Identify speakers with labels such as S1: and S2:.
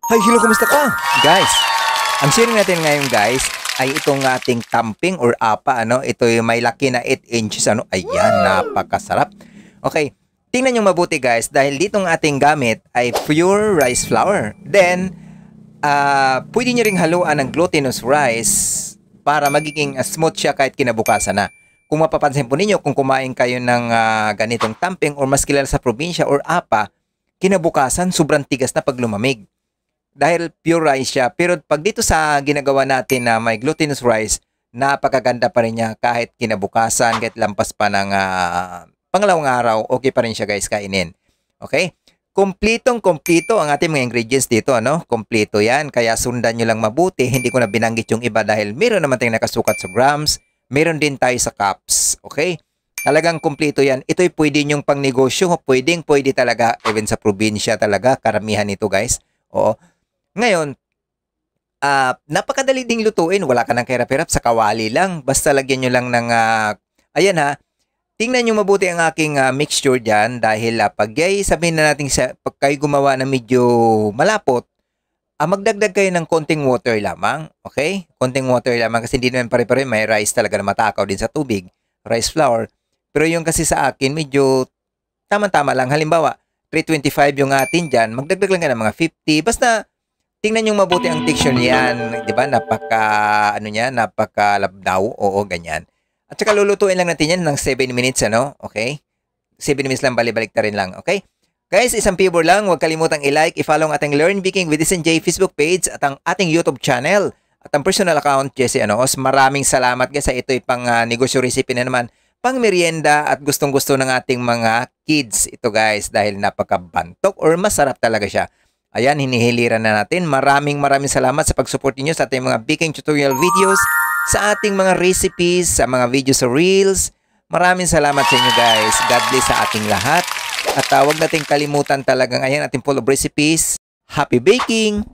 S1: Hi, hello, kumusta ka? Guys, ang sharing natin ngayon guys ay itong ating tamping or apa, ano? Ito yung may laki na 8 inches, ano? Ayan, napakasarap. Okay, tingnan nyo mabuti guys dahil ditong ating gamit ay pure rice flour. Then, pwede nyo ring haluan ng glutinous rice para magiging smooth siya kahit kinabukasan na. Kung mapapansin po ninyo, kung kumain kayo ng ganitong tamping or mas kilala sa probinsya or apa, kinabukasan sobrang tigas na pag lumamig dahil pure rice siya. Pero pag dito sa ginagawa natin na may glutinous rice, napakaganda pa rin niya kahit kinabukasan, kahit lampas pa ng pangalawang araw, okay pa rin siya guys kainin. Okay? Komplitong-komplito ang ating mga ingredients dito, ano? Kompleto yan, kaya sundan nyo lang mabuti. Hindi ko na binanggit yung iba dahil meron naman tayong nakasukat sa grams, meron din tayo sa cups. Okay? Talagang kumpleto yan. Ito'y pwede nyong pang negosyo, pwede talaga, even sa probinsya talaga, karamihan nito guys. Oo. Ngayon, napakadali ding lutuin. Wala ka nang kahirap-hirap sa kawali lang. Basta lagyan nyo lang ng, ayan ha, tingnan nyo mabuti ang aking mixture dyan dahil pag sabihin na natin pag kayo gumawa na medyo malapot, magdagdag kayo ng konting water lamang. Okay? Konting water lamang kasi hindi naman pare-pare. May rice talaga na matakaw din sa tubig. Rice flour. Pero yung kasi sa akin, medyo tama-tama lang. Halimbawa, 325 yung atin dyan. Magdagdag lang ka ng mga 50. Basta, tingnan nyo mabuti ang texture niyan, 'di ba? Napaka-labdaw, oo, ganyan. At saka lulutuin lang natin 'yan ng 7 minutes, ano? Okay? 7 minutes lang, balik ta rin lang, okay? Guys, isang favor lang, huwag kalimutang i-like, i-follow ang ating Learn Baking with SNJ Facebook page at ang ating YouTube channel at ang personal account Jesse Anoos. Maraming salamat guys, ito'y pang negosyo recipe na naman, pang merienda at gustong-gusto ng ating mga kids ito guys dahil napakabantok or masarap talaga siya. Ayan, hinihiliran na natin. Maraming salamat sa pag-support niyo sa ating mga baking tutorial videos, sa ating mga recipes, sa mga videos sa Reels. Maraming salamat sa inyo guys. God bless sa ating lahat. At huwag nating kalimutan talagang ayan, ating full of recipes. Happy baking!